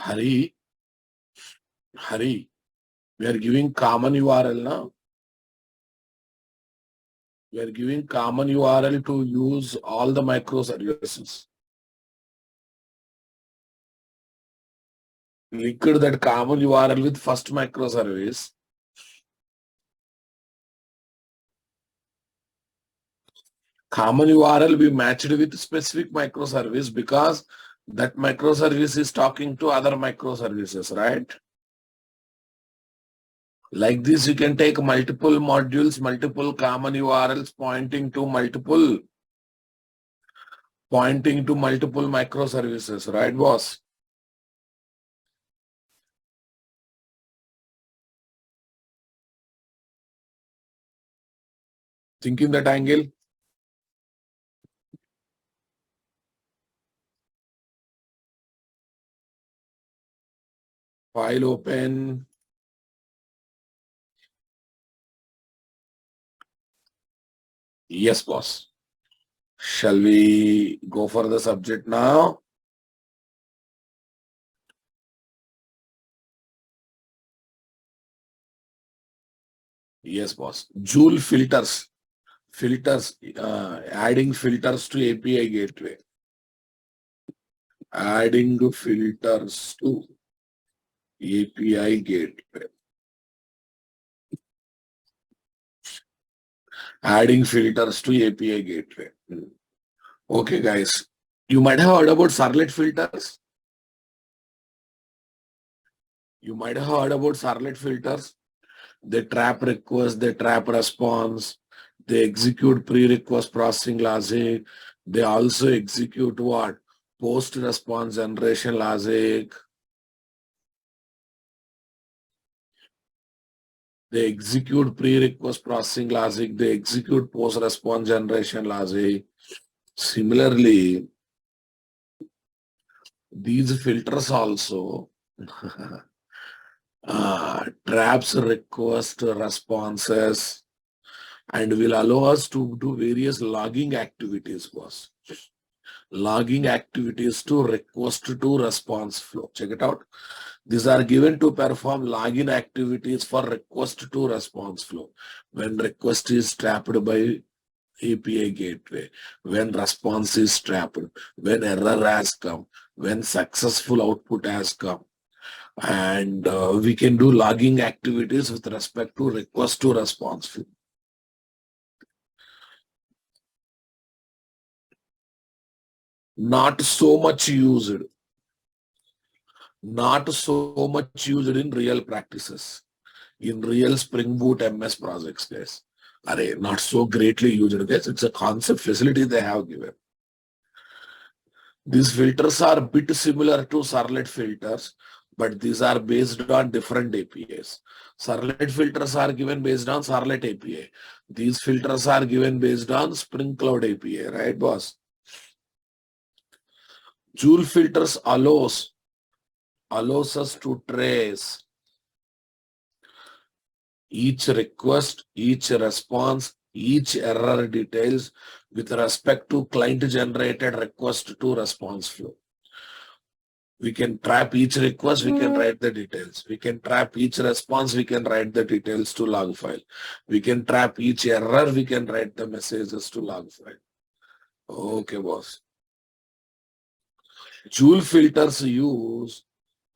Hari, Hari, we are giving common URL now. We are giving common URL to use all the microservices. Linked that common URL with first microservice. Common URL be matched with specific microservice because that microservice is talking to other microservices, right? Like this, you can take multiple modules, multiple common URLs pointing to multiple microservices, right, boss? Thinking that angle? File open. Yes, boss. Shall we go for the subject now? Yes, boss. Joule filters. Adding filters to API gateway. Adding filters to API gateway. Adding filters to API gateway. Okay, guys. You might have heard about servlet filters. They trap requests, they trap response, they execute pre-request processing logic. They also execute what? Post-response generation logic. They execute pre-request processing logic. They execute post-response generation logic. Similarly, these filters also traps request responses and will allow us to do various logging activities, boss. Logging activities to request to response flow. Check it out. These are given to perform login activities for request to response flow. When request is trapped by API gateway, when response is trapped, when error has come, when successful output has come. And we can do logging activities with respect to request to response flow. Not so much used in real practices, in real Spring Boot MS projects, guys. Not so greatly used, guys. It's a concept facility they have given. These filters are a bit similar to servlet filters, but these are based on different APIs. Servlet filters are given based on servlet API. These filters are given based on Spring Cloud API, right, boss? Joule filters allows us to trace each request, each response, each error details with respect to client-generated request to response flow. We can trap each request, we can write the details. We can trap each response, we can write the details to log file. We can trap each error, we can write the messages to log file. Okay, boss. Joule filters use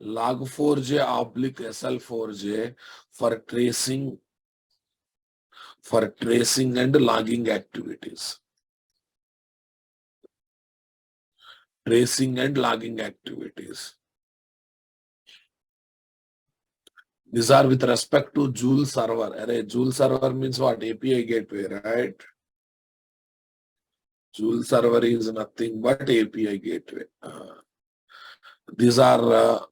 log4j/SL4j for tracing and logging activities. These are with respect to Joule server. Joule server means what? API gateway, right? Joule server is nothing but API gateway. These are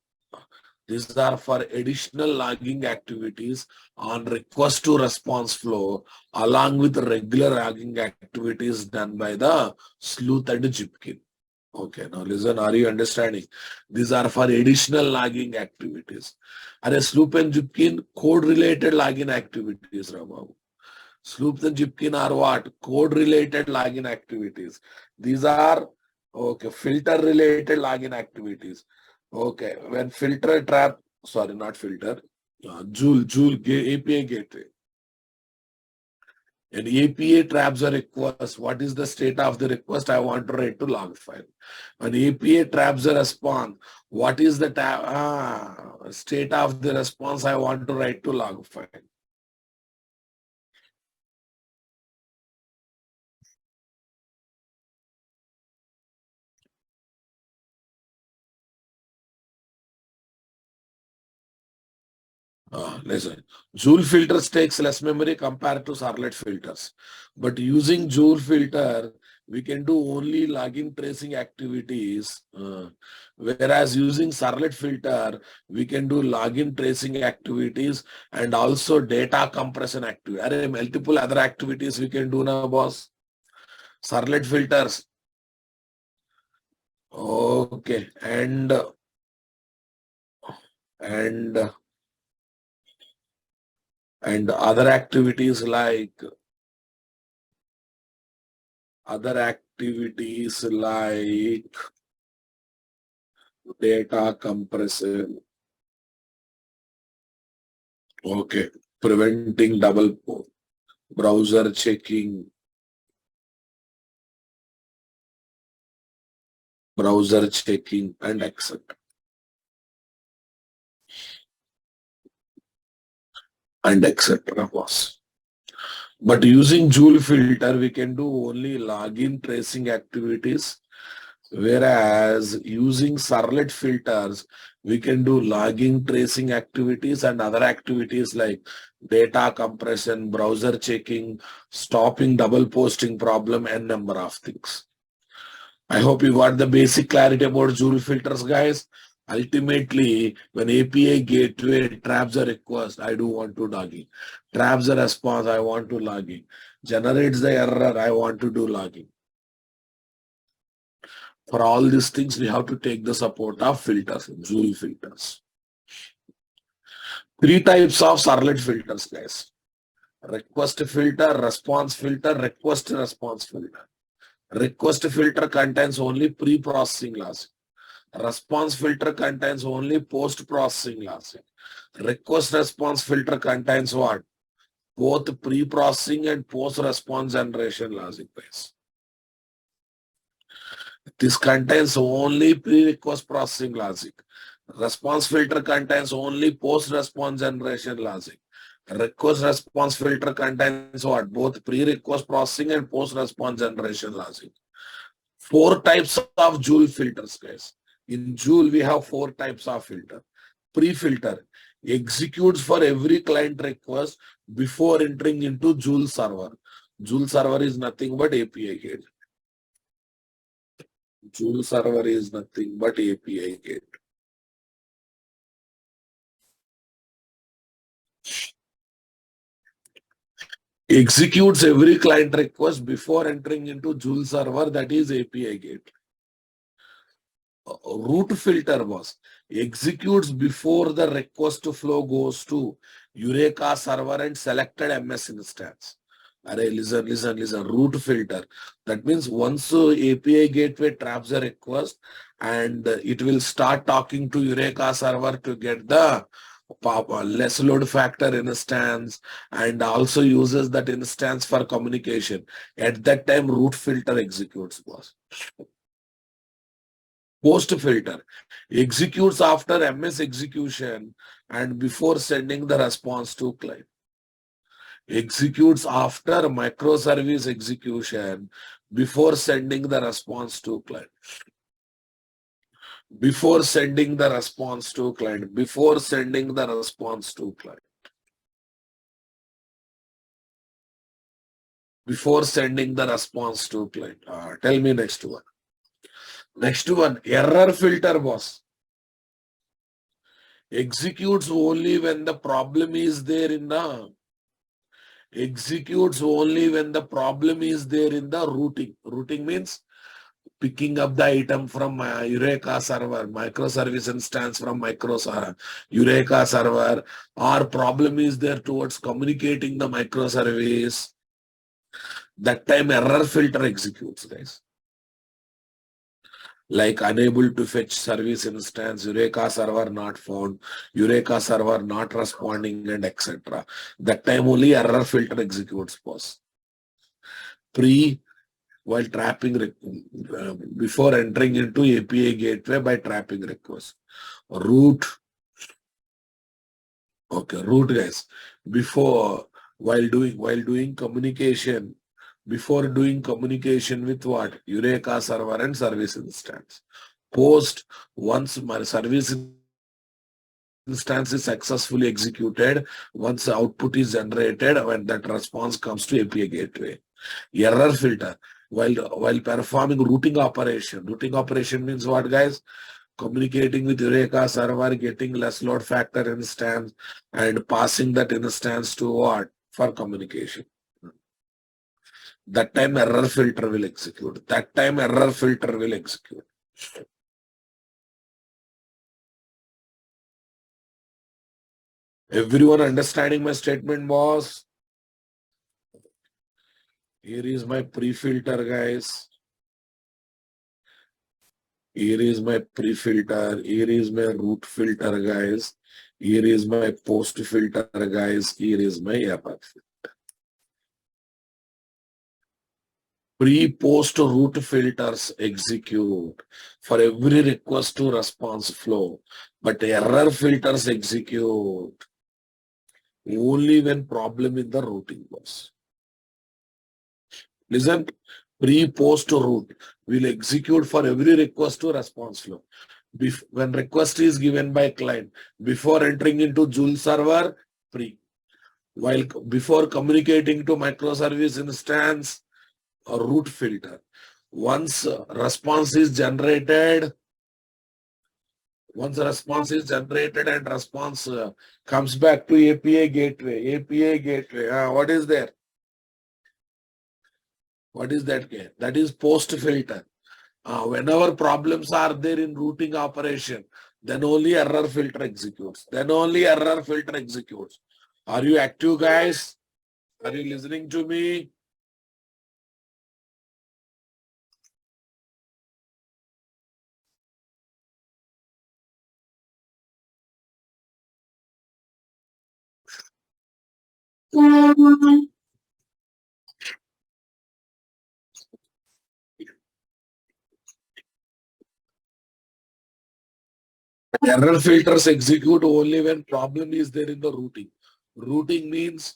for additional logging activities on request to response flow, along with regular logging activities done by the sleuth and Jipkin. Okay, now listen, are you understanding? These are for additional logging activities. Sloop and Jipkin code-related logging activities, Ramabu. Sloop and Jipkin are what? Code-related login activities. These are filter-related login activities. Okay, when filter trap, sorry, not filter, API gateway. An API traps a request. What is the state of the request? I want to write to log file. An API traps a response. What is the state of the response? I want to write to log file. Listen, Joule filters takes less memory compared to servlet filters. But using Joule filter, we can do only login tracing activities. Whereas using servlet filter, we can do login tracing activities and also data compression activity. Multiple other activities we can do now, boss. Servlet filters. Okay. And other activities like data compression. Okay. Preventing double browser checking, and etc. Was. But using Joule filter, we can do only login tracing activities. Whereas using servlet filters, we can do logging tracing activities and other activities like data compression, browser checking, stopping double posting problem, and number of things. I hope you got the basic clarity about Joule filters, guys. Ultimately, when API gateway traps a request, I do want to logging. Traps a response, I want to logging. Generates the error, I want to do logging. For all these things, we have to take the support of filters, Joule filters. 3 types of servlet filters, guys. Request filter, response filter, request response filter. Request filter contains only pre-processing logic. Response filter contains only post-processing logic. Request response filter contains what? Both pre-processing and post-response generation logic base. This contains only pre-request processing logic. Response filter contains only post-response generation logic. Request response filter contains what? Both pre-request processing and post-response generation logic. 4 types of Joule filters, guys. In Joule, we have 4 types of filter. Pre-filter executes for every client request before entering into Joule server. Joule server is nothing but API gate. Joule server is nothing but API gate. Executes every client request before entering into Joule server, that is API gate. Root filter was executes before the request flow goes to Eureka server and selected MS instance. Listen. Root filter. That means once API gateway traps a request and it will start talking to Eureka server to get the less load factor instance and also uses that instance for communication. At that time, root filter executes, boss. Post filter executes after MS execution and before sending the response to client. Executes after microservice execution before sending the response to client. Before sending the response to client. Before sending the response to client. Before sending the response to client. Tell me next one. Next one, error filter, boss. Executes only when the problem is there in the routing. Routing means picking up the item from Eureka server, microservice instance from Eureka server, or problem is there towards communicating the microservice. That time error filter executes, guys. like unable to fetch service instance, Eureka server not found, Eureka server not responding, and etc. That time only error filter executes, boss. Pre while before entering into API gateway by trapping request. Root, okay, root guys. Before while doing communication, before doing communication with what? Eureka server and service instance. Post, once my service instance is successfully executed, once the output is generated, when that response comes to API gateway. Error filter, while performing routing operation. Routing operation means what, guys? Communicating with Eureka server, getting less load factor instance, and passing that instance to what? For communication. That time error filter will execute. That time error filter will execute. Everyone understanding my statement, boss? Here is my pre-filter, guys. Here is my pre-filter. Here is my root filter, guys. Here is my post filter, guys. Here is my error filter. Pre-post root filters execute for every request to response flow, but error filters execute only when problem in the routing was. Listen, pre-post root will execute for every request to response flow. When request is given by client, before entering into Joule server, pre. While before communicating to microservice instance, a root filter. Once response is generated, and response comes back to API gateway. API gateway. What is there? What is that? That is post filter. Whenever problems are there in routing operation, then only error filter executes. Are you active, guys? Are you listening to me? Error filters execute only when problem is there in the routing. Routing means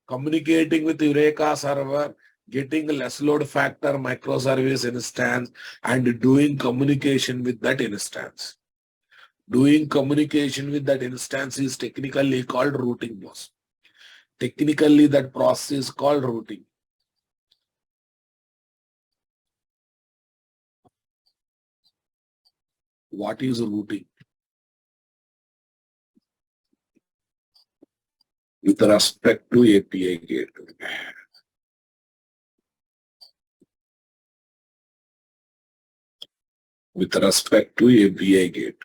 communicating with Eureka server, getting less load factor microservice instance, and doing communication with that instance. Doing communication with that instance is technically called routing, boss. Technically, that process is called routing. What is routing? With respect to API gateway. With respect to API gateway.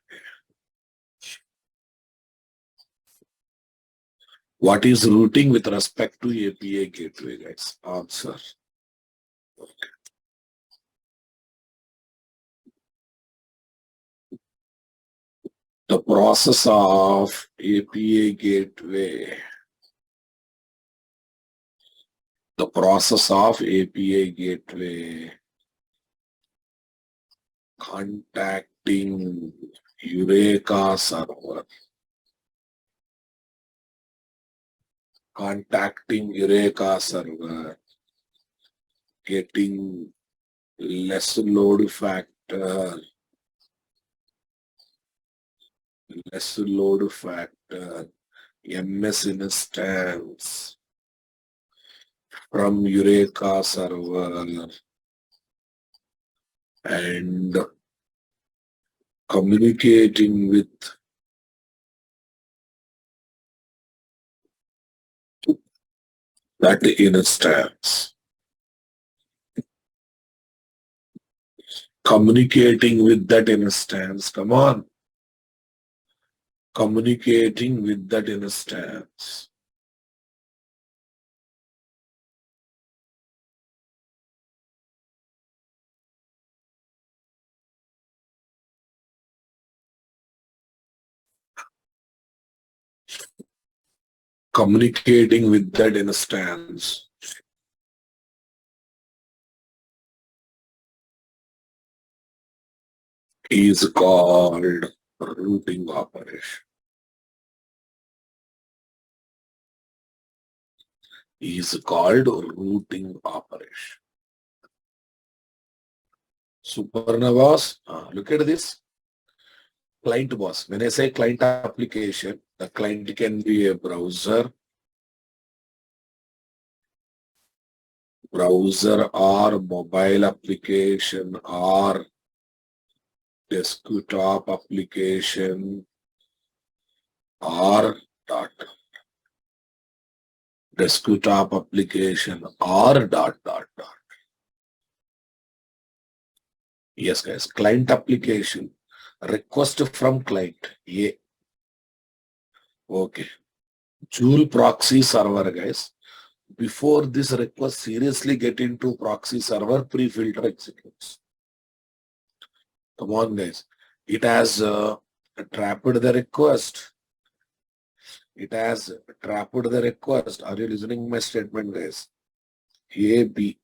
What is routing with respect to API gateway, guys? Answer. Okay. The process of API gateway. The process of API gateway contacting Eureka server. Contacting Eureka server. Getting less load factor. MS instance from Eureka server and communicating with that instance. Communicating with that instance. Come on. Communicating with that instance. communicating with that instance is called routing operation. Is called routing operation. Superna boss, look at this. Client boss. When I say client application, the client can be a browser or mobile application or desktop application or dot desktop application or dot. Yes, guys, client application request from client. Yeah. Okay. Joule proxy server, guys. Before this request seriously get into proxy server, pre-filter executes. Come on, guys. It has trapped the request. It has trapped the request. Are you listening my statement, guys? A, B.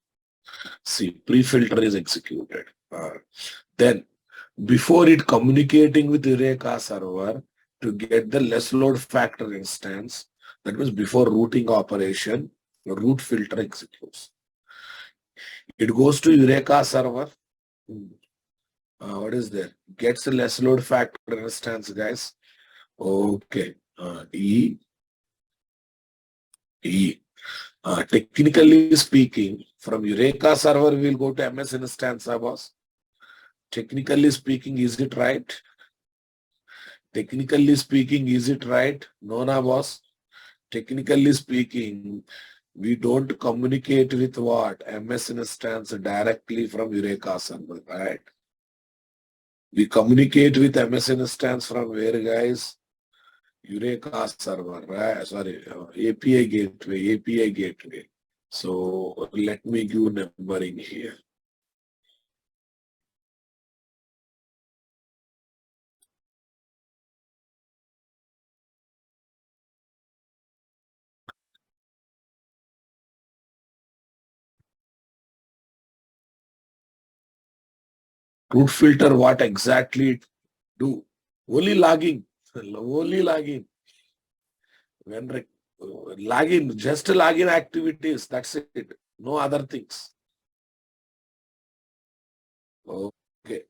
See, pre-filter is executed. Then, before it communicating with Eureka server to get the less load factor instance, that means before routing operation, root filter executes. It goes to Eureka server. What is there? Gets the less load factor instance, guys. Okay. E. Technically speaking, from Eureka server, we will go to MS instance, boss. Technically speaking, is it right? Technically speaking, is it right? No, na, boss. Technically speaking, we don't communicate with what? MS instance directly from Eureka server, right? We communicate with MS instance from where, guys? Eureka server, right? Sorry, API gateway. So let me give numbering here. Root filter, what exactly it do? Only logging. Only logging. When login, just login activities, that's it. No other things. Okay.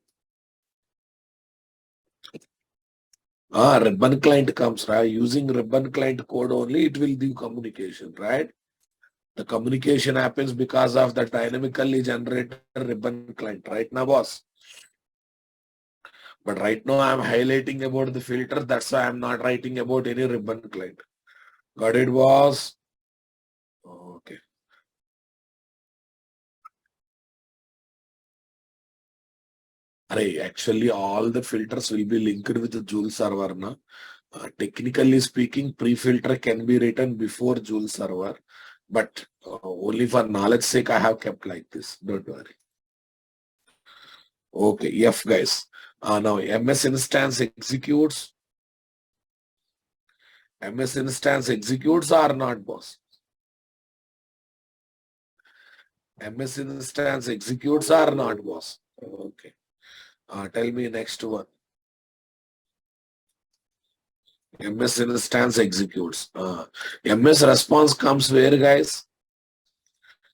Ribbon client comes, right? Using ribbon client code only, it will do communication, right? The communication happens because of the dynamically generated ribbon client, right now, boss? But right now I'm highlighting about the filter. That's why I'm not writing about any ribbon client. Got it, boss? Okay. Actually, all the filters will be linked with the Joule server. Na? Technically speaking, pre-filter can be written before Joule server, but only for knowledge sake, I have kept like this. Don't worry. Okay, F guys. Now MS instance executes. MS instance executes or not, boss? MS instance executes or not, boss? Okay. Tell me next one. MS instance executes. MS response comes where, guys?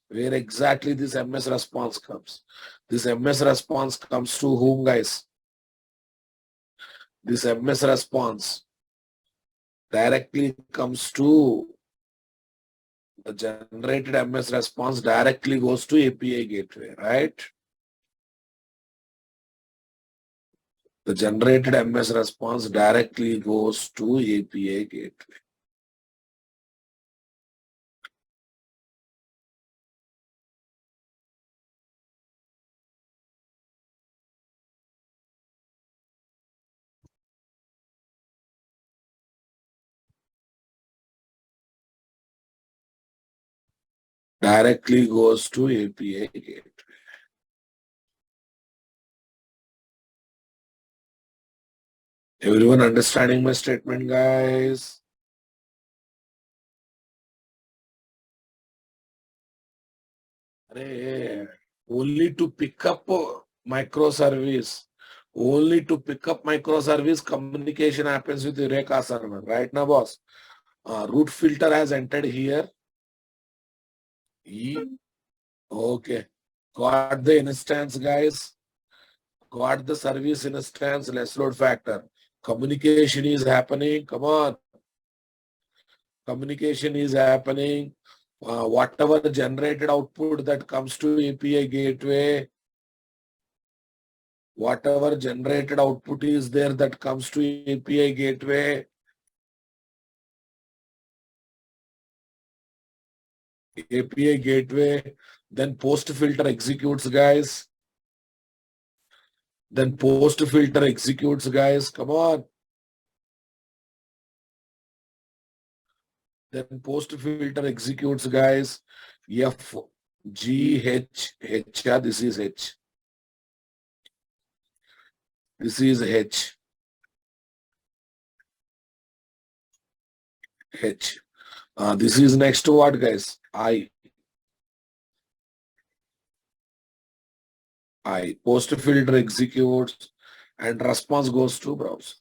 Where exactly this MS response comes? This MS response comes to whom, guys? This MS response directly comes to the generated MS response directly goes to API gateway, right? The generated MS response directly goes to API gateway. Directly goes to API gateway. Everyone understanding my statement, guys? Arey, only to pick up microservice. Only to pick up microservice, communication happens with Eureka server. Right now, boss. Root filter has entered here. E. Okay. Got the instance, guys. Got the service instance, less load factor. Communication is happening. Come on. Communication is happening. Whatever generated output that comes to API gateway, whatever generated output is there that comes to API gateway, then post filter executes, guys. Then post filter executes, guys. Come on. Then post filter executes, guys. F G H H. Yeah, this is H. This is H. H. This is next to what, guys? I. Post filter executes and response goes to browser.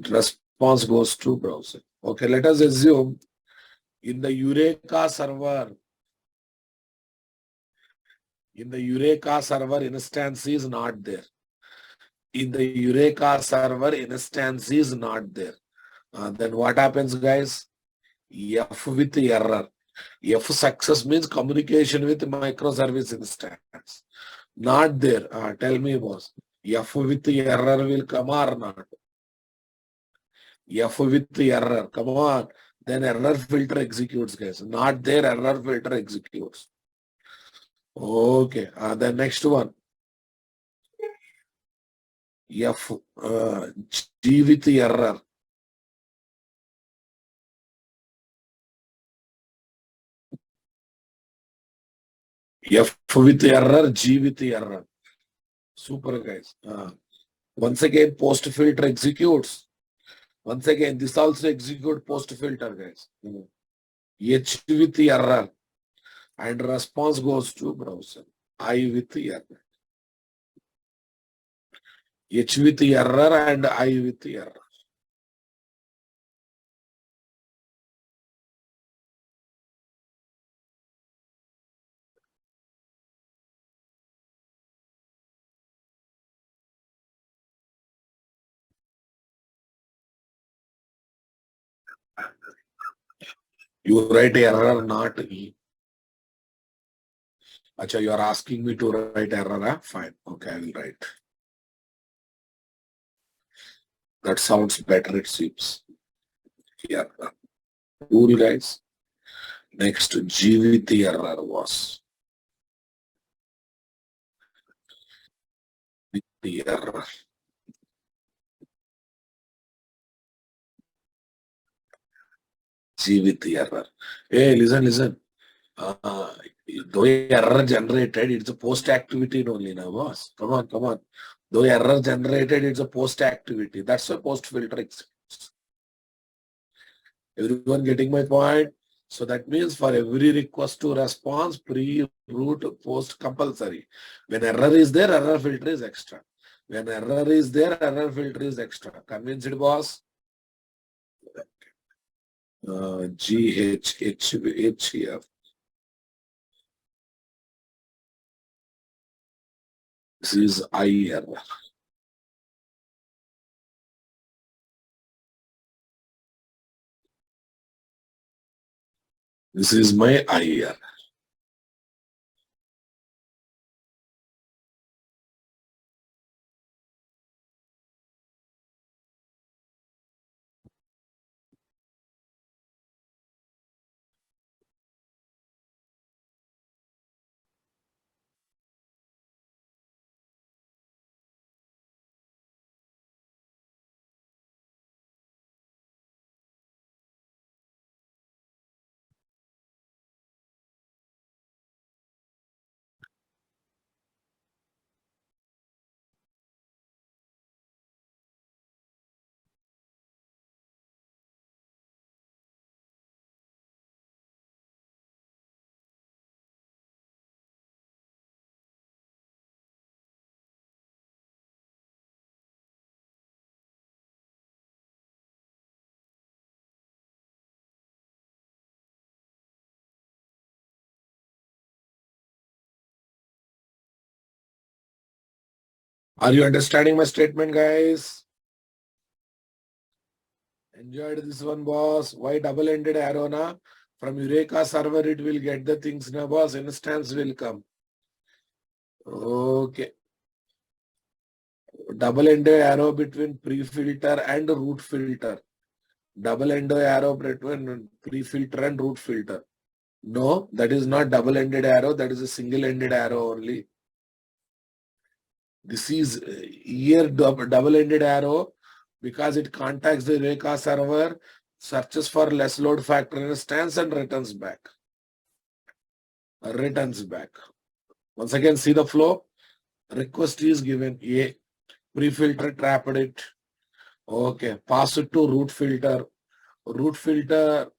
Response goes to browser. Okay, let us assume in the Eureka server, instance is not there. In the Eureka server, instance is not there. Then what happens, guys? F with error. F success means communication with microservice instance. Not there. Tell me, boss. F with error will come or not? F with error. Come on. Then error filter executes, guys. Not there, error filter executes. Okay. The next one. F. G with error. F with error, G with error. Super, guys. Once again, post filter executes. Once again, this also execute post filter, guys. H with error. And response goes to browser. I with error. H with error and I with error. You write error, not E. Acha, you are asking me to write error, huh? Fine. Okay, I will write. That sounds better, it seems. Yeah. Cool, guys. Next, G with error was. With the error. G with error. Hey, listen. Uh, though error generated, it's a post activity only now, boss. Come on. Though error generated, it's a post activity. That's why post filter exists. Everyone getting my point? So that means for every request to response, pre-root, post compulsory. When error is there, error filter is extra. When error is there, error filter is extra. Convinced, boss? H here. This is I error. This is my I error. Are you understanding my statement, guys? Enjoyed this one, boss. Why double-ended arrow na? From Eureka server, it will get the things na, boss. Instance will come. Okay. Double-ended arrow between pre-filter and root filter. Double-ended arrow between pre-filter and root filter. No, that is not double-ended arrow. That is a single-ended arrow only. This is here double-ended arrow because it contacts the Eureka server, searches for less load factor instance and returns back. Once again, see the flow. Request is given. A pre-filter trapped it. Okay, pass it to root filter. Root filter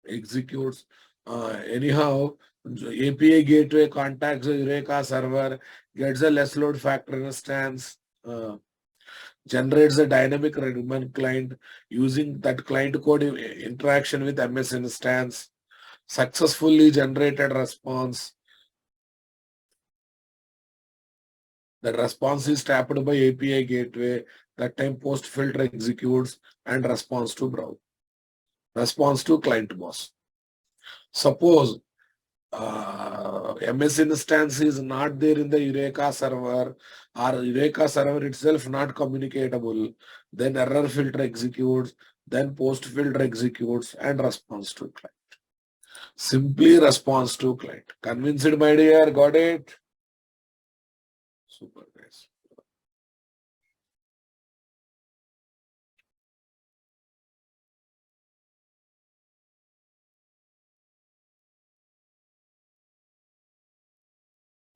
executes. Anyhow, API gateway contacts the Eureka server, gets a less load factor instance, generates a dynamic redmine client using that client code interaction with MS instance, successfully generated response. The response is tapped by API gateway. That time post filter executes and response to browse. Response to client boss. Suppose MS instance is not there in the Eureka server or Eureka server itself not communicatable, then error filter executes, then post filter executes and response to client. Simply response to client. Convinced, my dear? Got it? Super, guys.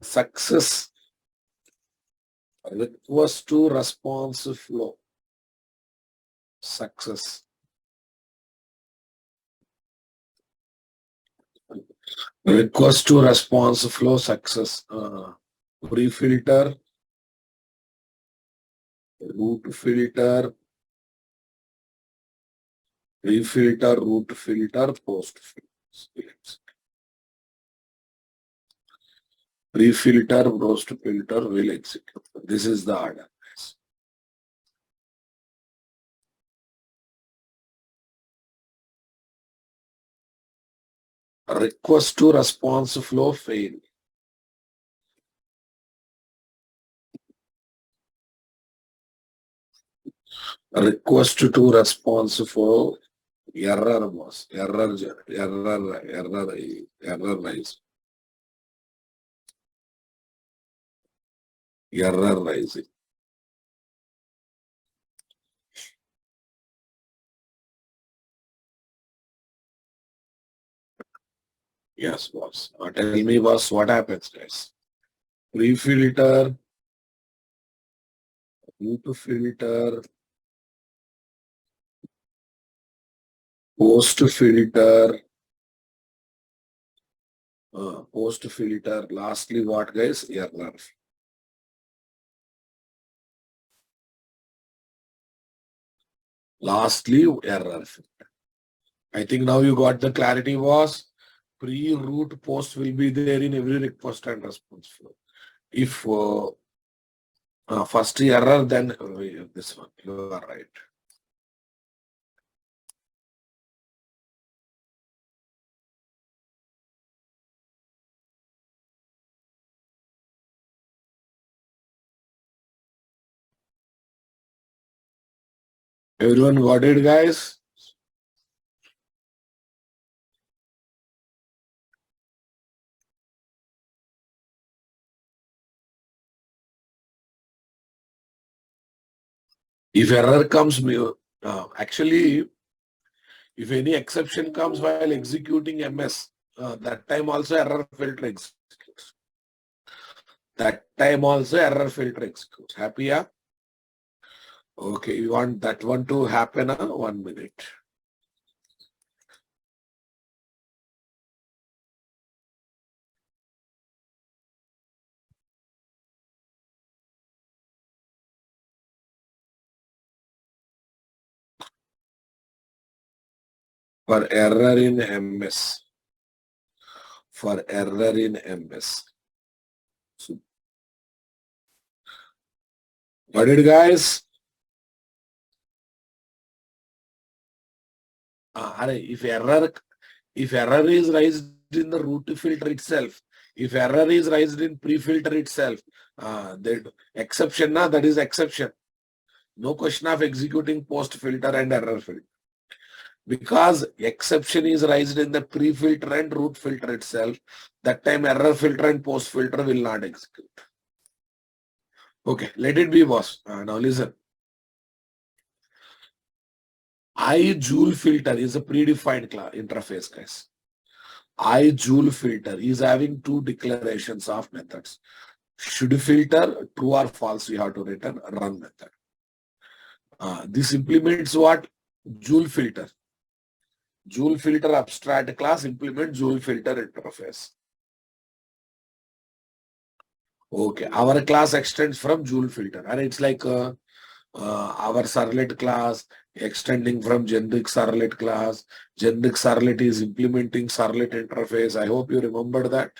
Success request to response flow. Success. Request to response flow success. Pre-filter, root filter, pre-filter, root filter, post filter. Pre-filter, post filter will execute. This is the order. Request to response flow fail. Request to response flow error was error rise. Error rising. Yes, boss. Tell me, boss, what happens, guys? Pre-filter, root filter, post filter, lastly what, guys? Error. Lastly, error. I think now you got the clarity, was pre-root post will be there in every request and response flow. If first error, then this one, you are right. Everyone got it, guys? If error comes, actually, if any exception comes while executing MS, that time also error filter executes. That time also error filter executes. Happy, yeah? Okay, you want that one to happen? 1 minute. For error in MS. For error in MS. So Got it, guys? If error is raised in the root filter itself, if error is raised in pre-filter itself, that exception, that is exception. No question of executing post filter and error filter. Because exception is raised in the pre-filter and root filter itself, that time error filter and post filter will not execute. Okay, let it be, boss. Now listen. iJoule filter is a predefined interface, guys. iJoule filter is having two declarations of methods. Should filter, true or false, we have to return run method. This implements what? Joule filter. Joule filter abstract class implement Joule filter interface. Okay, our class extends from Joule filter, and it's like our servlet class extending from generic servlet class. Generic servlet is implementing servlet interface. I hope you remember that.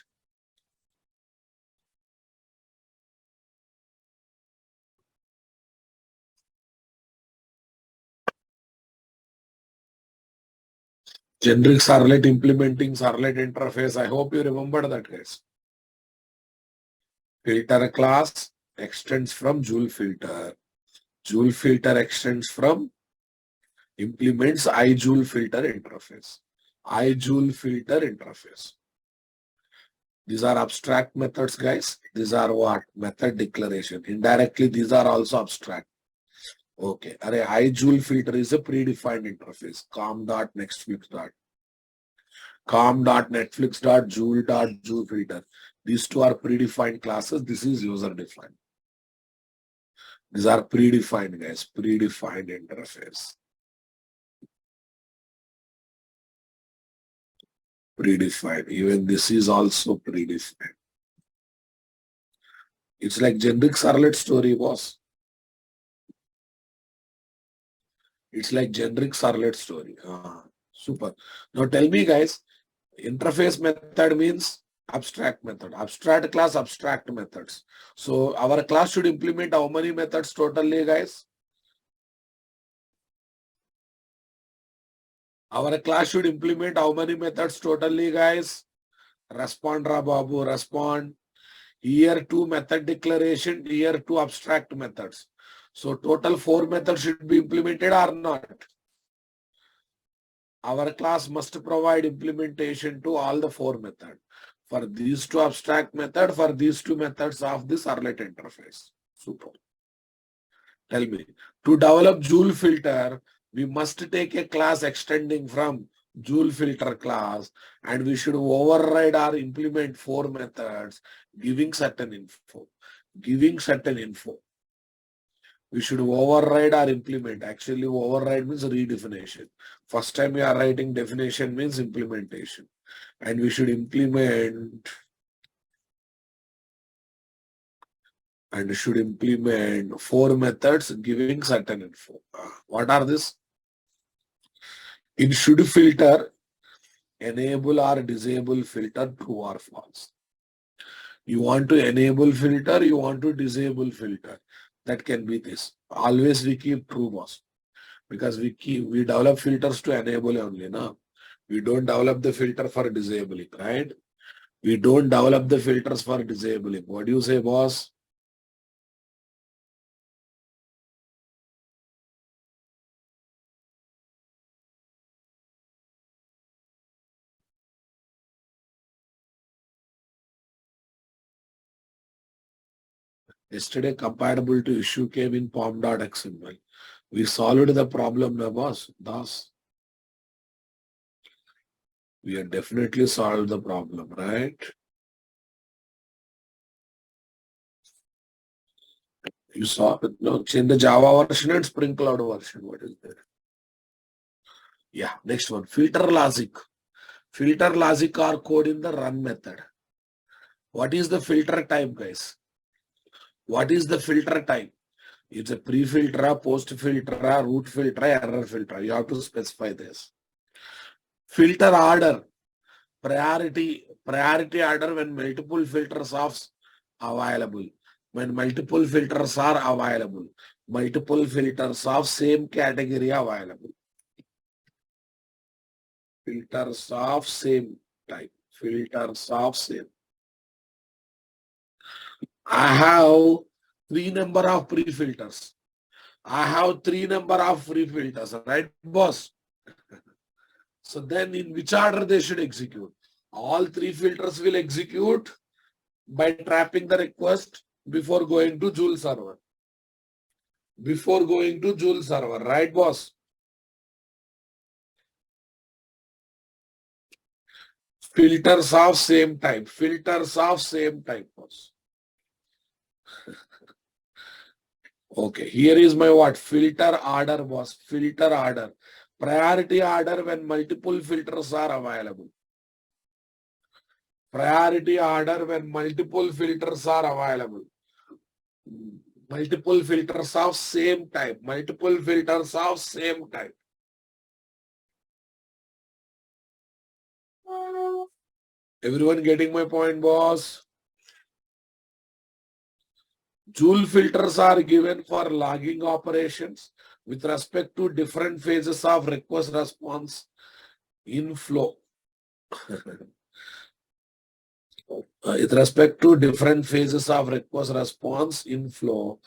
Generic servlet implementing servlet interface. I hope you remember that, guys. Filter class extends from Joule filter. Joule filter extends from implements iJoule filter interface. iJoule filter interface. These are abstract methods, guys. These are what? Method declaration. Indirectly, these are also abstract. Okay. iJoule filter is a predefined interface. com.nextflix. com.netflix.joule.joule filter. These two are predefined classes. This is user defined. These are predefined, guys. Predefined interface. Predefined. Even this is also predefined. It's like generic servlet story, boss. It's like generic servlet story. Super. Now tell me, guys, interface method means abstract method. Abstract class, abstract methods. So our class should implement how many methods totally, guys? Our class should implement how many methods totally, guys? Respond, Babu, respond. Here two method declaration, here two abstract methods. So total 4 methods should be implemented or not? Our class must provide implementation to all the 4 methods. For these two abstract methods, for these 2 methods of the servlet interface. Super. Tell me, to develop Joule filter, we must take a class extending from Joule filter class, and we should override or implement 4 methods giving certain info. Giving certain info. We should override or implement. Actually, override means redefinition. First time we are writing definition means implementation. And we should implement and should implement 4 methods giving certain info. What are this? In should filter, enable or disable filter true or false. You want to enable filter, you want to disable filter. That can be this. Always we keep true, boss. Because we develop filters to enable only, no? We don't develop the filter for disabling, right? We don't develop the filters for disabling. What do you say, boss? Yesterday, compatible to issue came in pom.xml. We solved the problem, na boss. Thus, we have definitely solved the problem, right? You saw it. No, in the Java version and Spring Cloud version. What is there? Yeah, next one. Filter logic. Filter logic are code in the run method. What is the filter type, guys? What is the filter type? It's a pre-filter, post-filter, root filter, error filter. You have to specify this. Filter order. Priority order when multiple filters are available. when multiple filters are available. Multiple filters of same category available. Filters of same type. Filters of same. I have three number of pre-filters. I have three number of free filters, right, boss? So then in which order they should execute? All three filters will execute by trapping the request before going to Joule server. Before going to Joule server, right, boss? Filters of same type. Filters of same type, boss. Okay, here is my what? Filter order, boss. Filter order. Priority order when multiple filters are available. Priority order when multiple filters are available. Multiple filters of same type. Multiple filters of same type. Everyone getting my point, boss? Joule filters are given for logging operations with respect to different phases of request response in flow. With respect to different phases of request response in flow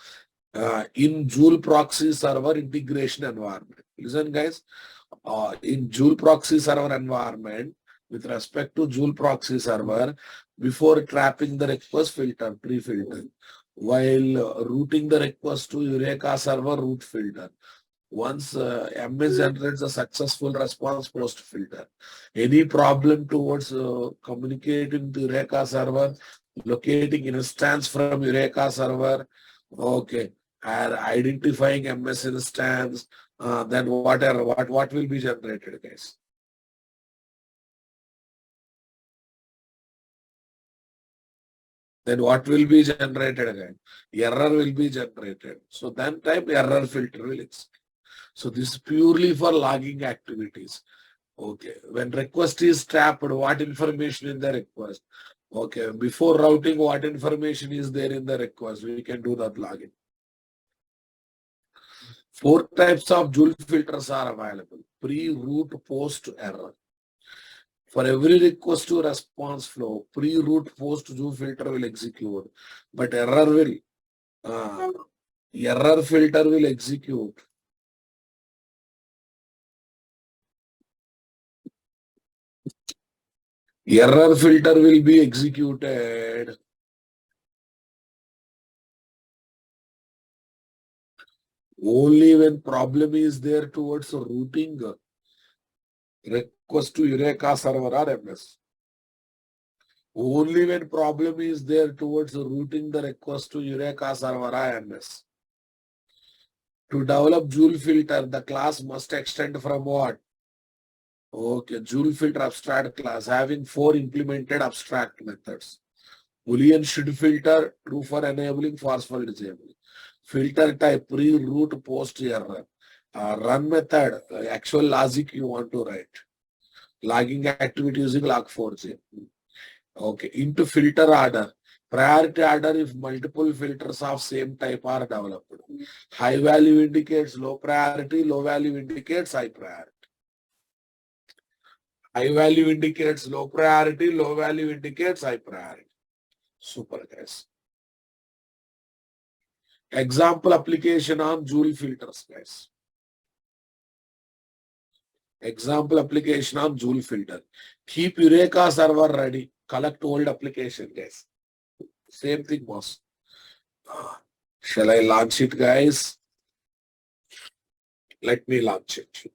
in Joule proxy server integration environment. Listen, guys, in Joule proxy server environment, with respect to Joule proxy server, before trapping the request filter, pre-filter, while routing the request to Eureka server route filter. Once MS generates a successful response post filter, any problem towards communicating to Eureka server, locating instance from Eureka server, okay, and identifying MS instance, then what will be generated, guys? Then what will be generated again? Error will be generated. So then type error filter will exist. So this is purely for logging activities. Okay. When request is trapped, what information in the request? Okay. Before routing, what information is there in the request? We can do that logging. 4 types of Joule filters are available. Pre-route, post-error. For every request to response flow, pre-route, post-Joule filter will execute, but uh, error filter will execute. Error filter will be executed only when problem is there towards routing request to Eureka server or MS. Only when problem is there towards routing the request to Eureka server or MS. To develop Joule filter, the class must extend from what? Okay, Joule filter abstract class having 4 implemented abstract methods. Boolean should filter, true for enabling, false for disabling. Filter type, pre-route, post-error. Run method, actual logic you want to write. Logging activity using log4j. Okay, into filter order. Priority order if multiple filters of same type are developed. High value indicates low priority, low value indicates high priority. High value indicates low priority, low value indicates high priority. Super, guys. Example application on Joule filters, guys. Example application on Joule filter. Keep Eureka server ready. Collect old application, guys. Same thing, boss. Shall I launch it, guys? Let me launch it.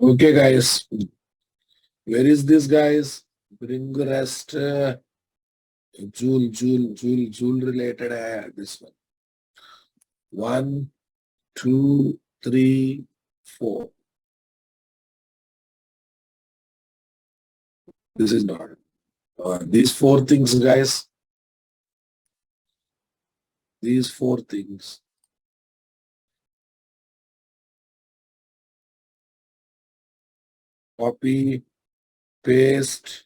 Okay, guys. Where is this, guys? Bring the rest. Joule related. This one. 1, 2, 3, 4. This is not. These four things, guys. These four things. Copy, paste.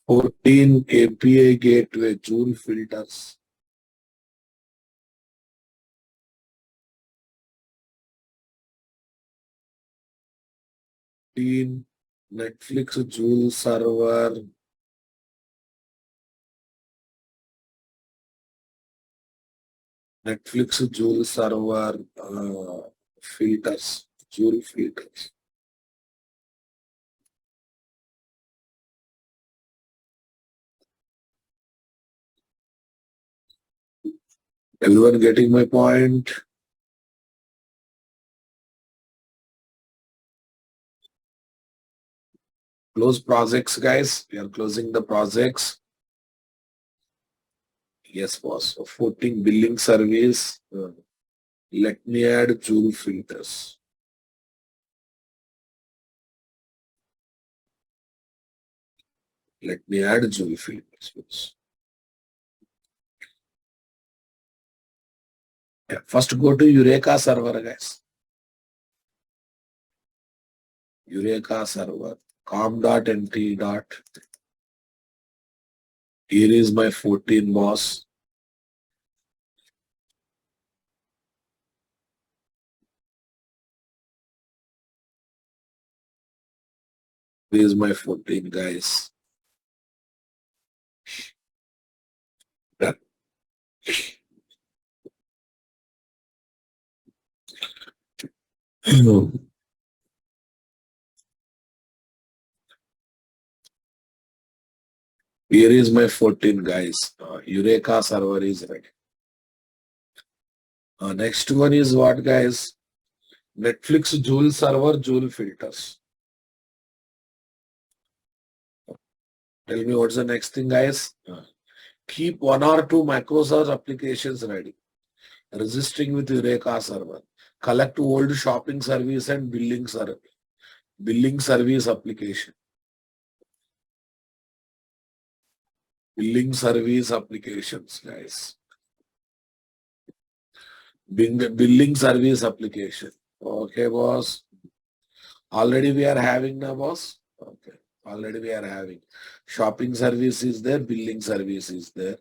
Fourteen API gateway Joule filters. 15 Netflix Joule server. Netflix Joule server filters. Joule filters. Everyone getting my point? Close projects, guys. We are closing the projects. Yes, boss. So 14 billing service. Let me add Joule filters. Let me add Joule filters. Yeah, first go to Eureka server, guys. Eureka server. com.nt. Here is my 14 boss. Here is my 14 guys. Done. Here is my 14 guys. Eureka server is ready. Next one is what, guys? Netflix Joule server, Joule filters. Tell me what's the next thing, guys? Keep 1 or 2 Microservice applications ready. Registering with Eureka server. Collect old shopping service and billing service application. Billing service applications, guys. Billing service application. Okay, boss. Already we are having now, boss. Okay. Already we are having. Shopping service is there, billing service is there.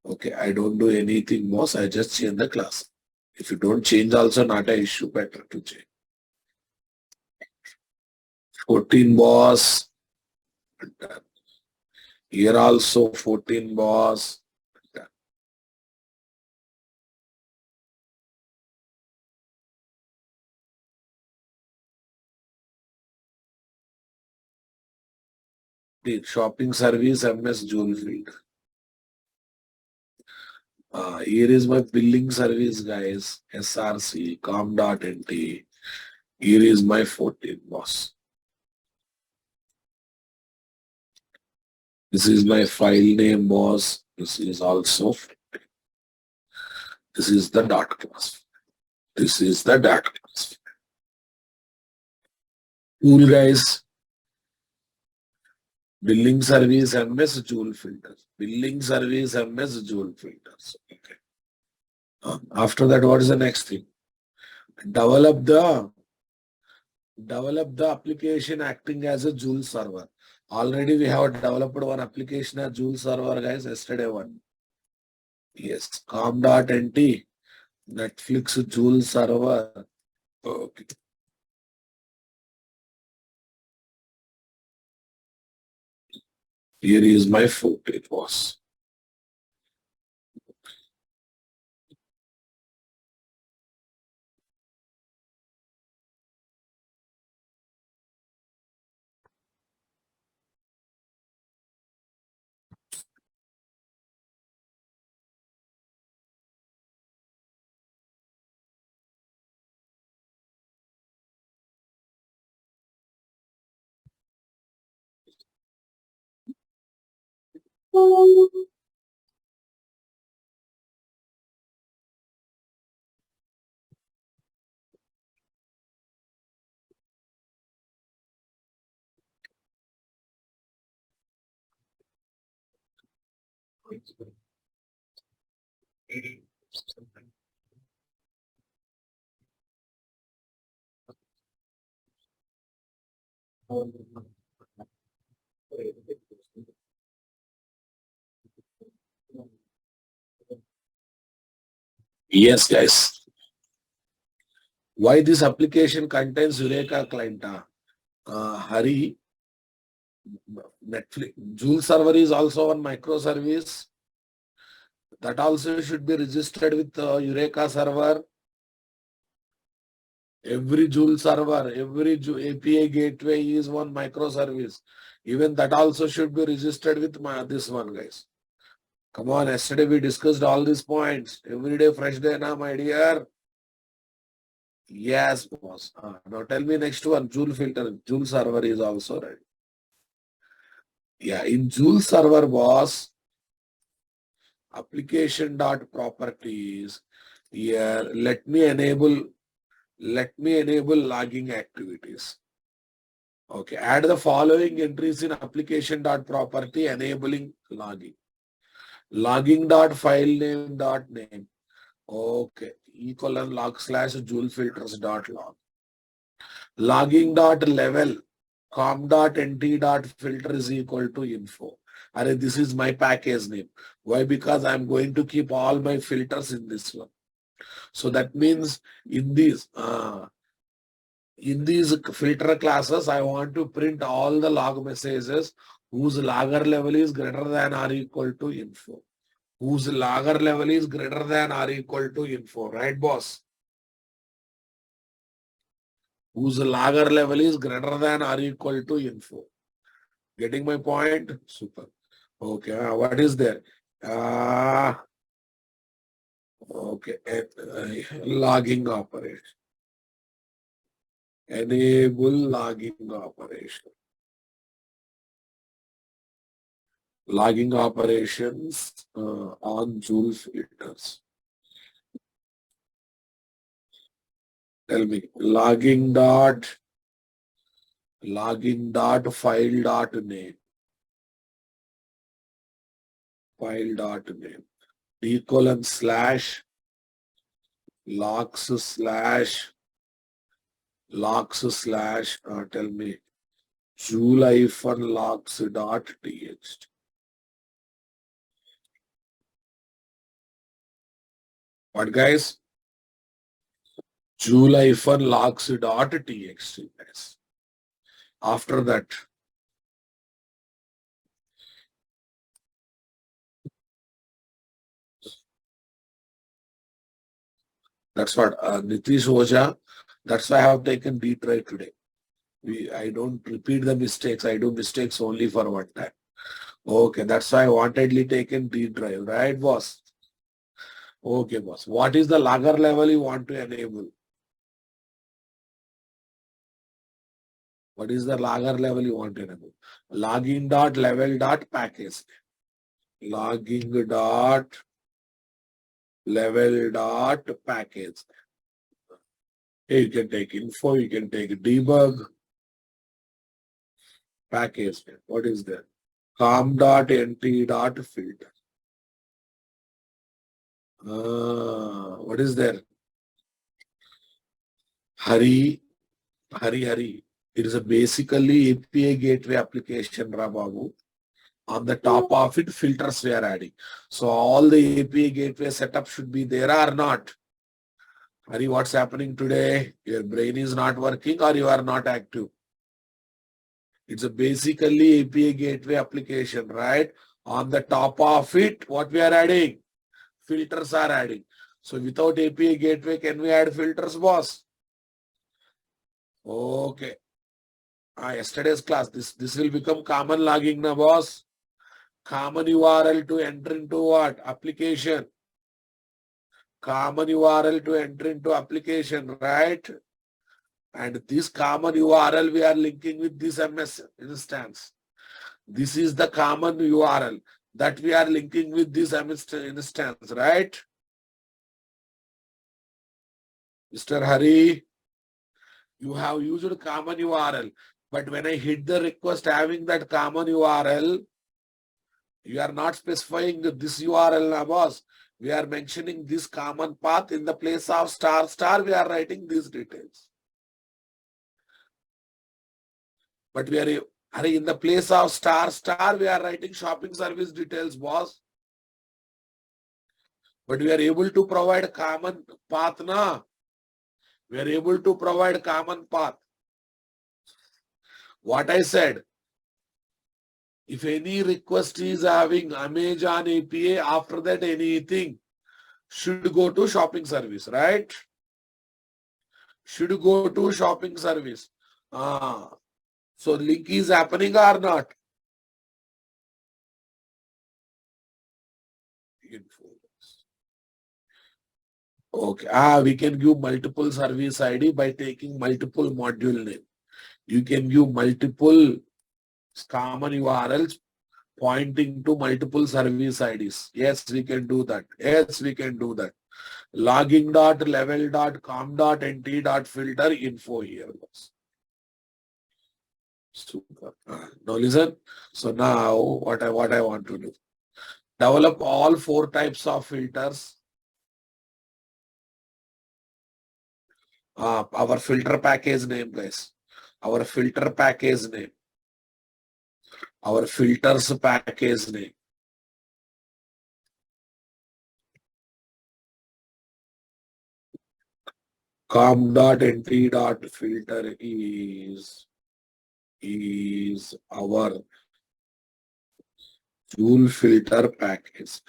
Okay, I don't do anything, boss. I just change the class. If you don't change also, not an issue, better to change. 14 boss. Here also 14 boss. The shopping service MS Joule field. Here is my billing service, guys. SRC, com.nt. Here is my 14, boss. This is my file name, boss. This is also, this is the dot class. This is the dot class. Cool, guys. Billing service MS Joule filters. Billing service MS Joule filters. Okay. After that, what is the next thing? Develop the application acting as a Joule server. Already we have developed one application as Joule server, guys, yesterday one. Yes, com.nt, Netflix Joule server. Okay. Here is my footage, boss. Yes, guys. Why this application contains Eureka client? Hari, Netflix Joule server is also one microservice. That also should be registered with Eureka server. Every Joule server, every API gateway is one microservice. Even that also should be registered with this one, guys. Come on, yesterday we discussed all these points. Every day, fresh day, na, my dear. Yes, boss. Now tell me next one. Joule filter. Joule server is also ready. Yeah, in Joule server, boss, application dot properties. Here, let me enable logging activities. Okay, add the following entries in application dot property enabling logging. Logging dot file name dot name. Okay, equal log slash Joule filters dot log. Logging dot level com.nt.filter is equal to info. This is my package name. Why? Because I'm going to keep all my filters in this one. So that means in these filter classes, I want to print all the log messages whose logger level is greater than or equal to info. Whose logger level is greater than or equal to info. Right, boss? Whose logger level is greater than or equal to info. Getting my point? Super. Okay, what is there? Okay, logging operation. Enable logging operation. Logging operations on Joule filters. Tell me, logging dot file dot name. File dot name. Equal slash logs slash tell me Joule-logs dot txt. What, guys? Joule-logs dot txt, guys. After that, that's what Nitish Oja. That's why I have taken D drive today. I don't repeat the mistakes. I do mistakes only for one time. Okay, that's why I wantedly taken D drive, right, boss? Okay, boss. What is the logger level you want to enable? What is the logger level you want to enable? Login dot level dot package. Logging dot level dot package. Hey, you can take info, you can take debug package. What is that? Com dot nt dot filter. What is there? Hari. It is a basically API gateway application, Rababu. On the top of it, filters we are adding. So all the API gateway setup should be there or not. Hari, what's happening today? Your brain is not working or you are not active. It's a basically API gateway application, right? On the top of it, what we are adding? Filters are adding. So without API gateway, can we add filters, boss? Okay. Yesterday's class, this will become common logging, na boss? Common URL to enter into what? Application. Common URL to enter into application, right? And this common URL we are linking with this MS instance. This is the common URL that we are linking with this MS instance, right? Mr. Hari, you have used common URL, but when I hit the request having that common URL, you are not specifying this URL, na boss. We are mentioning this common path in the place of star star. We are writing these details. But we are in the place of star star. We are writing shopping service details, boss. But we are able to provide common path, na. We are able to provide common path. What I said, if any request is having Amazon API, after that anything should go to shopping service, right? Should go to shopping service. So link is happening or not? Okay. We can give multiple service ID by taking multiple module name. You can give multiple common URLs pointing to multiple service IDs. Yes, we can do that. Yes, we can do that. Logging dot level dot com dot nt dot filter info here. Super. Now listen. So now what I want to do. Develop all 4 types of filters. Our filter package name, guys. Our filter package name. Our filters package name. com.nt.filter is our Joule filter package.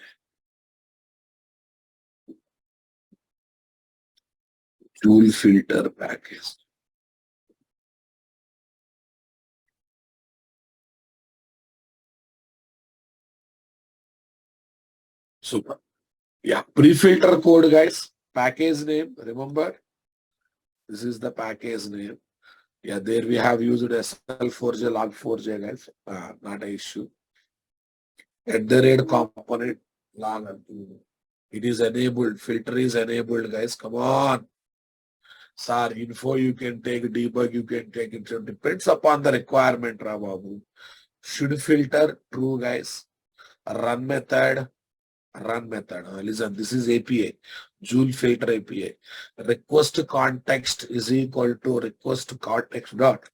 Joule filter package. Super. Yeah, pre-filter code, guys. Package name, remember? This is the package name. Yeah, there we have used SL4J, log4j, guys. Not an issue. At the rate component, log. It is enabled. Filter is enabled, guys. Come on. Sir, info you can take, debug you can take. It depends upon the requirement, Rababu. Should filter, true, guys. Run method. Listen, this is API. Joule filter API. Request context is equal to request context dot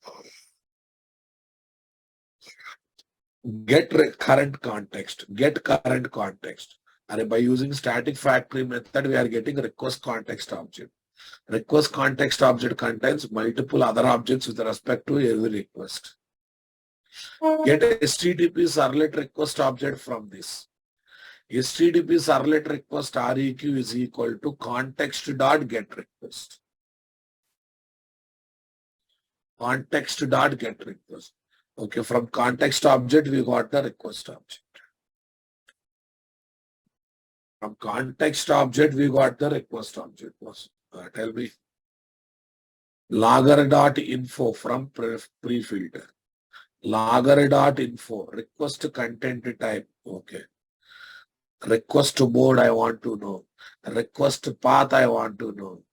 get current context. Get current context. And by using static factory method, we are getting request context object. Request context object contains multiple other objects with respect to every request. Get HTTP servlet request object from this. HTTP servlet request REQ is equal to context dot get request. Context dot get request. Okay, from context object, we got the request object. From context object, we got the request object. Tell me. Logger.info from pre-filter. Logger.info, request content type. Okay. Request mode I want to know. Request path I want to know.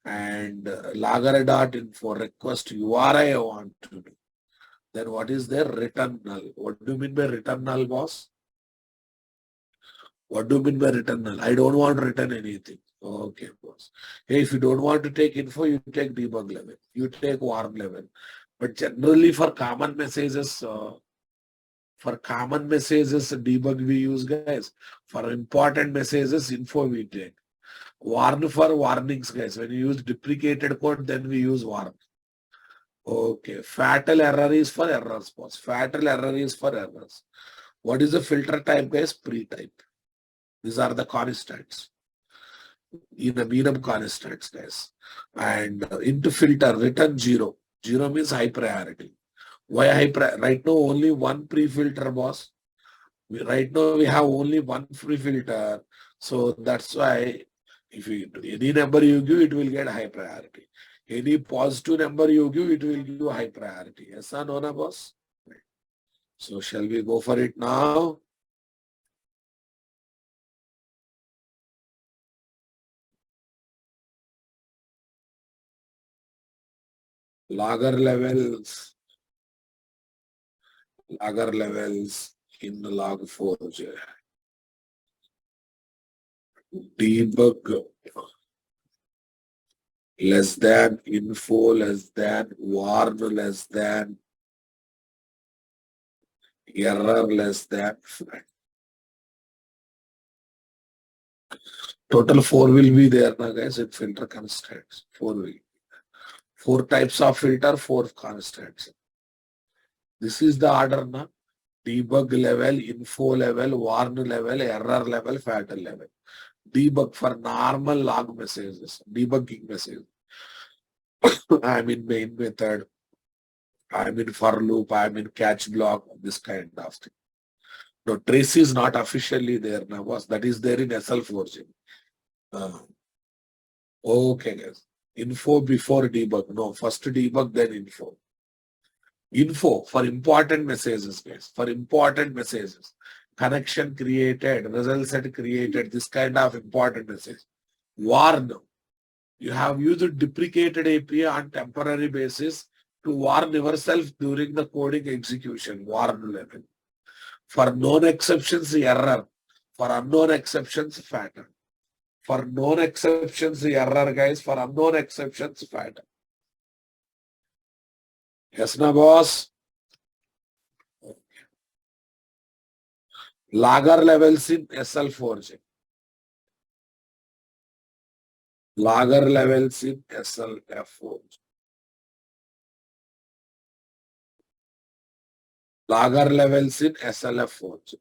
And logger.info, request URI I want to know. Then what is their return null? What do you mean by return null, boss? What do you mean by return null? I don't want to return anything. Okay, boss. Hey, if you don't want to take info, you take debug level. You take warn level. But generally for common messages, debug we use, guys. For important messages, info we take. Warn for warnings, guys. When you use deprecated code, then we use warn. Okay. Fatal error is for errors, boss. Fatal error is for errors. What is the filter type, guys? Pre-type. These are the constants. In the medium constants, guys. And into filter, return 0. 0 means high priority. Why high priority? Right now, only one pre-filter, boss. Right now, we have only one pre-filter. So that's why if you, any number you give, it will get high priority. Any positive number you give, it will give high priority. Yes or no, na, boss? So shall we go for it now? Logger levels in the log4j. Debug less than, info less than, warn less than, error less than. Total 4 will be there now, guys, in filter constraints. 4 will be. 4 types of filter, 4 constants. This is the order now. Debug level, info level, warn level, error level, fatal level. Debug for normal log messages, debugging message. I'm in main method. I'm in for loop. I'm in catch block. This kind of thing. No, trace is not officially there now, boss. That is there in SL4 version. Okay, guys. Info before debug. No, first debug, then info. Info for important messages, guys. For important messages. Connection created, result set created, this kind of important message. Warn. You have used deprecated API on temporary basis to warn yourself during the coding execution. Warn level. For known exceptions, error. For unknown exceptions, pattern. For known exceptions, error, guys. For unknown exceptions, pattern. Yes, na, boss? Logger levels in SL4j. Logger levels in SLF4j. Logger levels in SLF4j.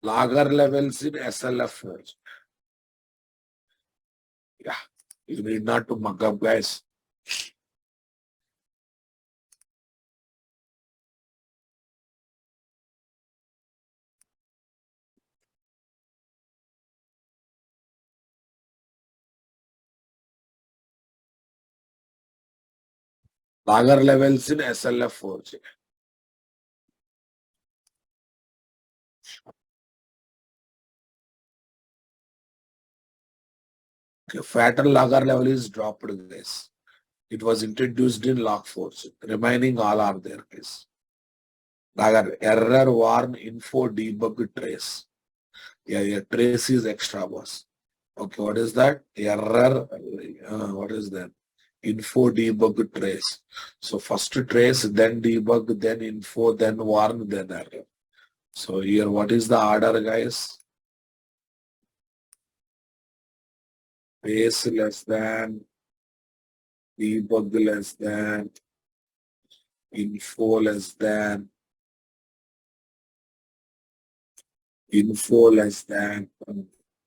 Logger levels in SLF4j. Yeah, you need not to mug up, guys. Logger levels in SLF4j. Okay, fatal logger level is dropped, guys. It was introduced in log4j. Remaining all are there, guys. Logger, error, warn, info, debug, trace. Yeah, trace is extra, boss. Okay, what is that? Error, what is that? Info, debug, trace. So first trace, then debug, then info, then warn, then error. So here, what is the order, guys? Trace less than, debug less than, info less than,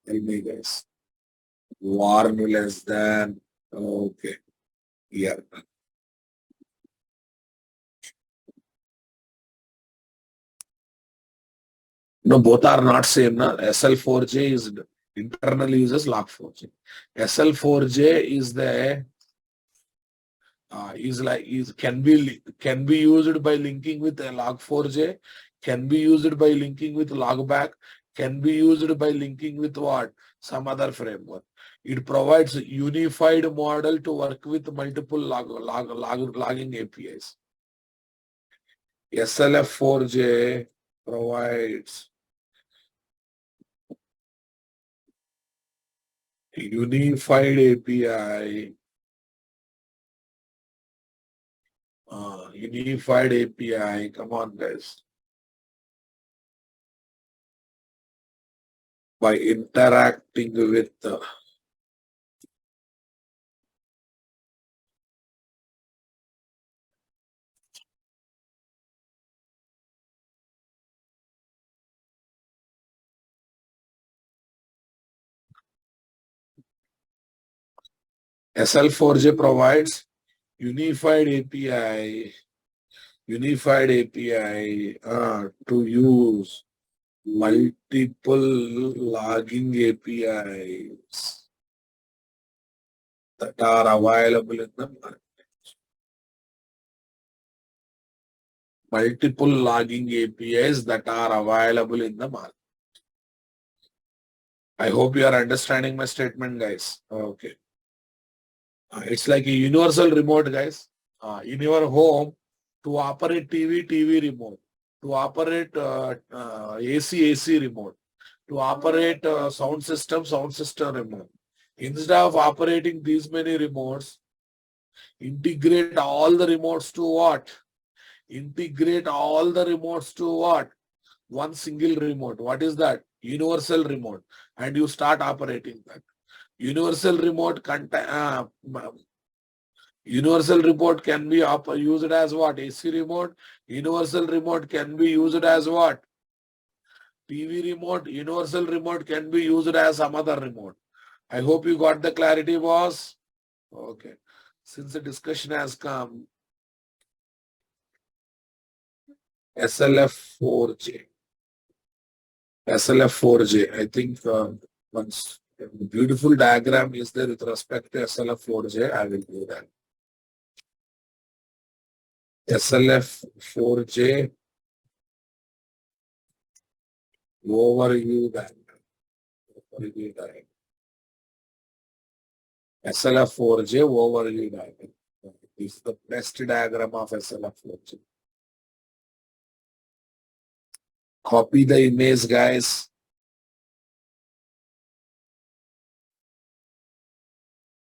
tell me, guys. Warn less than, okay, yeah. No, both are not same. Na? SL4J is internally uses log4j. SL4J is the can be used by linking with log4j, can be used by linking with logback, can be used by linking with what? Some other framework. It provides a unified model to work with multiple logging APIs. SLF4J provides unified API. Unified API. Come on, guys. By interacting with SL4J provides unified API to use multiple logging APIs that are available in the market. Multiple logging APIs that are available in the market. I hope you are understanding my statement, guys. Okay. It's like a universal remote, guys. In your home, to operate TV, TV remote. To operate AC, AC remote. To operate sound system remote. Instead of operating these many remotes, integrate all the remotes to what? Integrate all the remotes to what? One single remote. What is that? Universal remote. And you start operating that. Universal remote Universal remote can be used as what? AC remote. Universal remote can be used as what? TV remote. Universal remote can be used as some other remote. I hope you got the clarity, boss. Okay. Since the discussion has come, SLF4J. SLF4J. I think once a beautiful diagram is there with respect to SLF4J, I will do that. SLF4J overview diagram. SLF4J overview diagram. This is the best diagram of SLF4J. Copy the image, guys.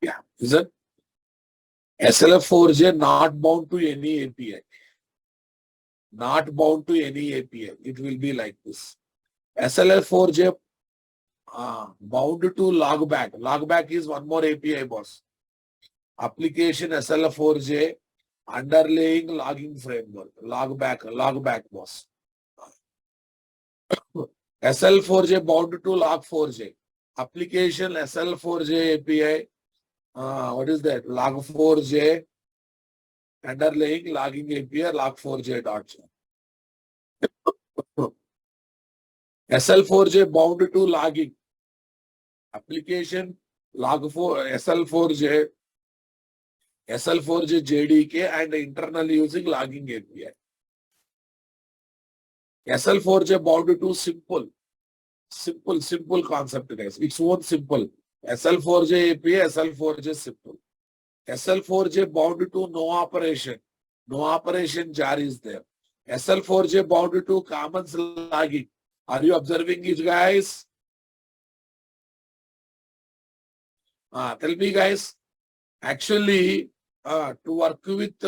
Yeah, is it? SLF4J not bound to any API. Not bound to any API. It will be like this. SLF4J bound to logback. Logback is one more API, boss. Application SLF4J underlying logging framework. Logback, boss. SL4J bound to log4j. Application SL4J API. What is that? Log4j underlying logging API log4j.j. SL4J bound to logging. Application SL4J JDK and internal using logging API. SL4J bound to simple concept, guys. It's one simple. SL4J API, SL4J simple. SL4J bound to no operation. No operation jar is there. SL4J bound to commons logging. Are you observing it, guys? Tell me, guys. Actually, to work with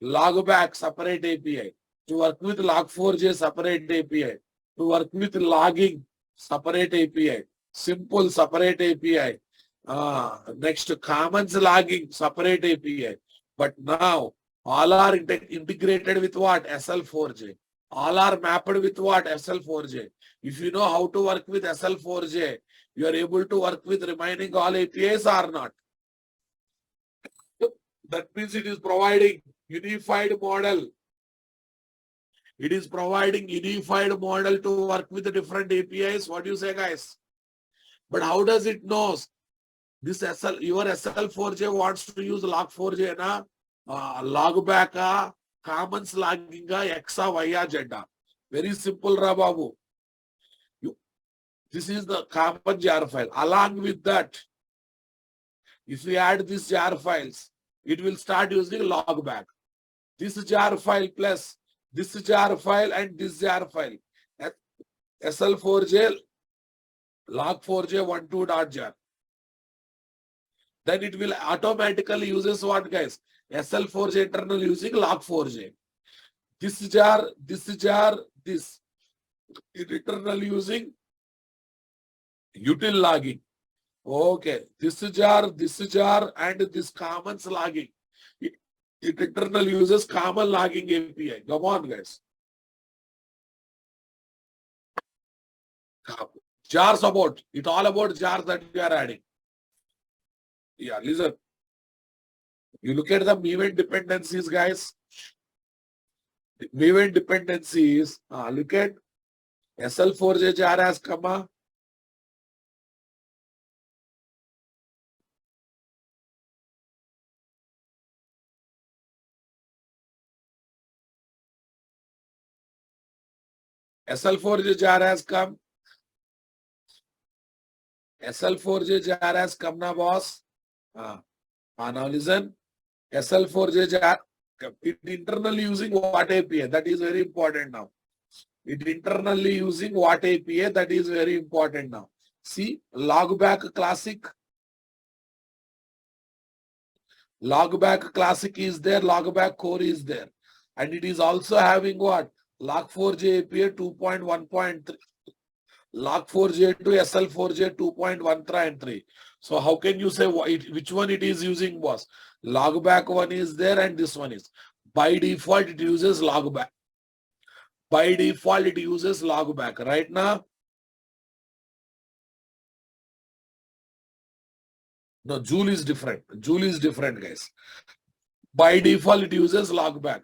logback separate API, to work with log4j separate API, to work with logging separate API, simple separate API, next commons logging separate API. But now all are integrated with what? SL4J. All are mapped with what? SL4J. If you know how to work with SL4J, you are able to work with remaining all APIs or not. That means it is providing unified model It is providing unified model to work with the different APIs. What do you say, guys? But how does it know? This your SL4J wants to use log4j na log back commons logging X Y Z. Very simple, Rababu. This is the common jar file. Along with that, if we add these jar files, it will start using log back. This jar file plus this jar file and this jar file. SL4J log4j12.jar. Then it will automatically uses what, guys? SL4J internal using log4j. This jar, this. It internal using util logging. Okay. This jar, and this commons logging. It internal uses common logging API. Come on, guys. Jars about. It all about jars that we are adding. Yeah, listen. You look at the event dependencies, guys. Event dependencies. Look at SL4J jar has comma. SL4J jar has come. SL4J jar has come now, boss. Now listen. SL4J jar, it internally using what API? That is very important now. It internally using what API? That is very important now. See, logback classic. Logback classic is there, logback core is there. And it is also having what? Log4j API 2.1.3. Log4j to SL4j 2.1.3. So how can you say which one it is using, boss? Logback one is there and this one is. By default, it uses logback. By default, it uses logback. Right now? No, Joule is different. Joule is different, guys. By default, it uses logback.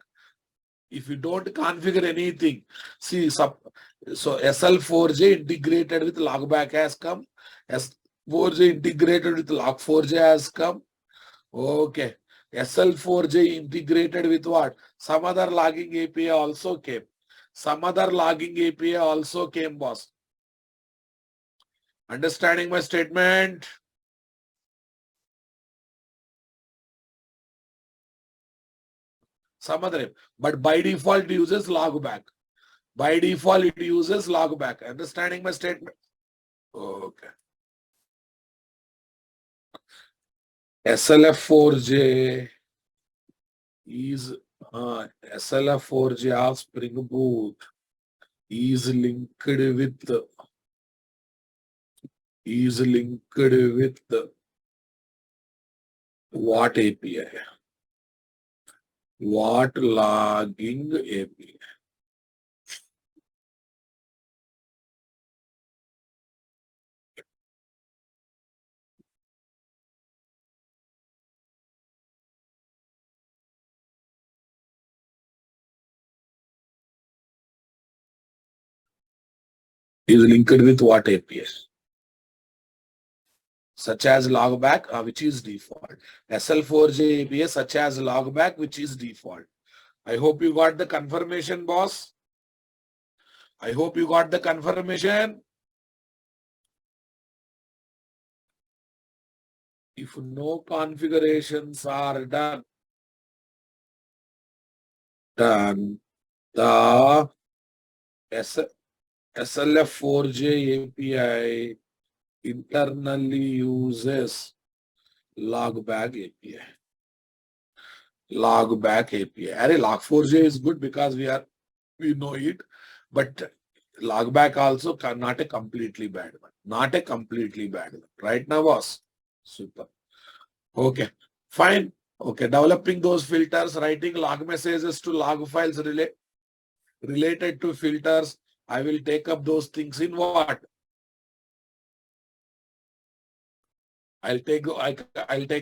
If you don't configure anything, see, so SL4J integrated with logback has come. S4J integrated with log4j has come. Okay. SL4J integrated with what? Some other logging API also came. Some other logging API also came, boss. Understanding my statement? Some other, but by default it uses logback. By default it uses logback. Understanding my statement? Okay. SLF4J is SLF4J of Spring Boot is linked with what API? What logging API? Is linked with what API? Such as logback, which is default. SL4J API such as logback, which is default. I hope you got the confirmation, boss. I hope you got the confirmation. If no configurations are done, the SLF4J API internally uses logback API. Logback API. Array log4j is good because we know it, but logback also not a completely bad one. Not a completely bad one. Right now, boss? Super. Okay. Fine. Okay. Developing those filters, writing log messages to log files related to filters. I will take up those things in what? I'll take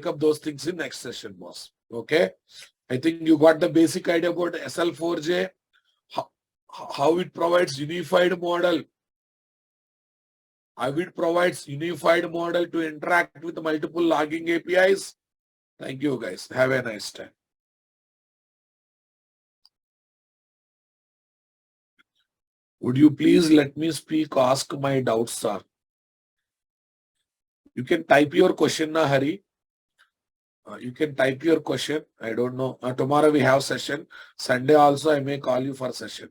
up those things in next session, boss. Okay. I think you got the basic idea about SL4J. how it provides unified model. How it provides unified model to interact with multiple logging APIs. Thank you guys. Have a nice time. Would you please let me speak, ask my doubts, sir? You can type your question now, Hari. You can type your question. I don't know. Tomorrow we have session. Sunday also I may call you for session.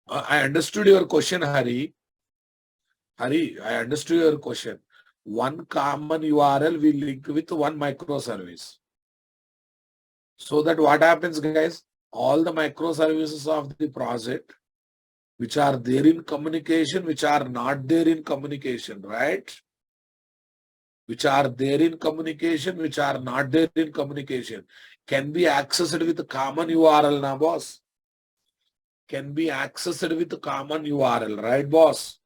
I understood your question, Hari. Hari, I understood your question. One common URL will link with one microservice. So that what happens, guys? All the microservices of the project which are there in communication, which are not there in communication, right? Which are there in communication, which are not there in communication, can be accessed with a common URL, na boss? Can be accessed with a common URL, right, boss?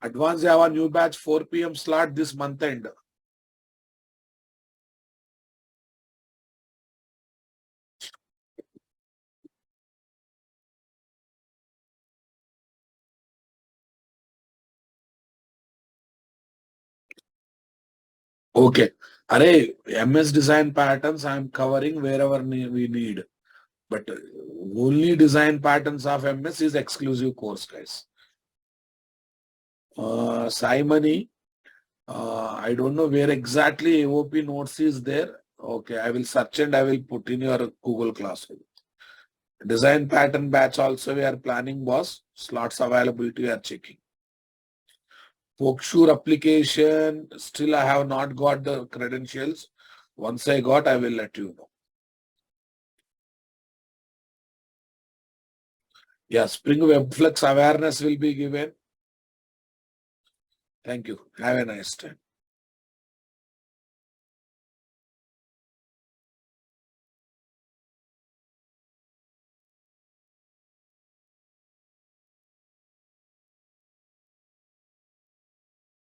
Advanced Java new batch 4 p.m. slot this month end. Okay. Array, MS design patterns I'm covering wherever we need. But only design patterns of MS is exclusive course, guys. Simony, I don't know where exactly AOP notes is there. Okay, I will search and I will put in your Google Classroom. Design pattern batch also we are planning, boss. Slots availability we are checking. Pokesure application, still I have not got the credentials. Once I got, I will let you know. Yeah, Spring Webflex awareness will be given. Thank you. Have a nice time.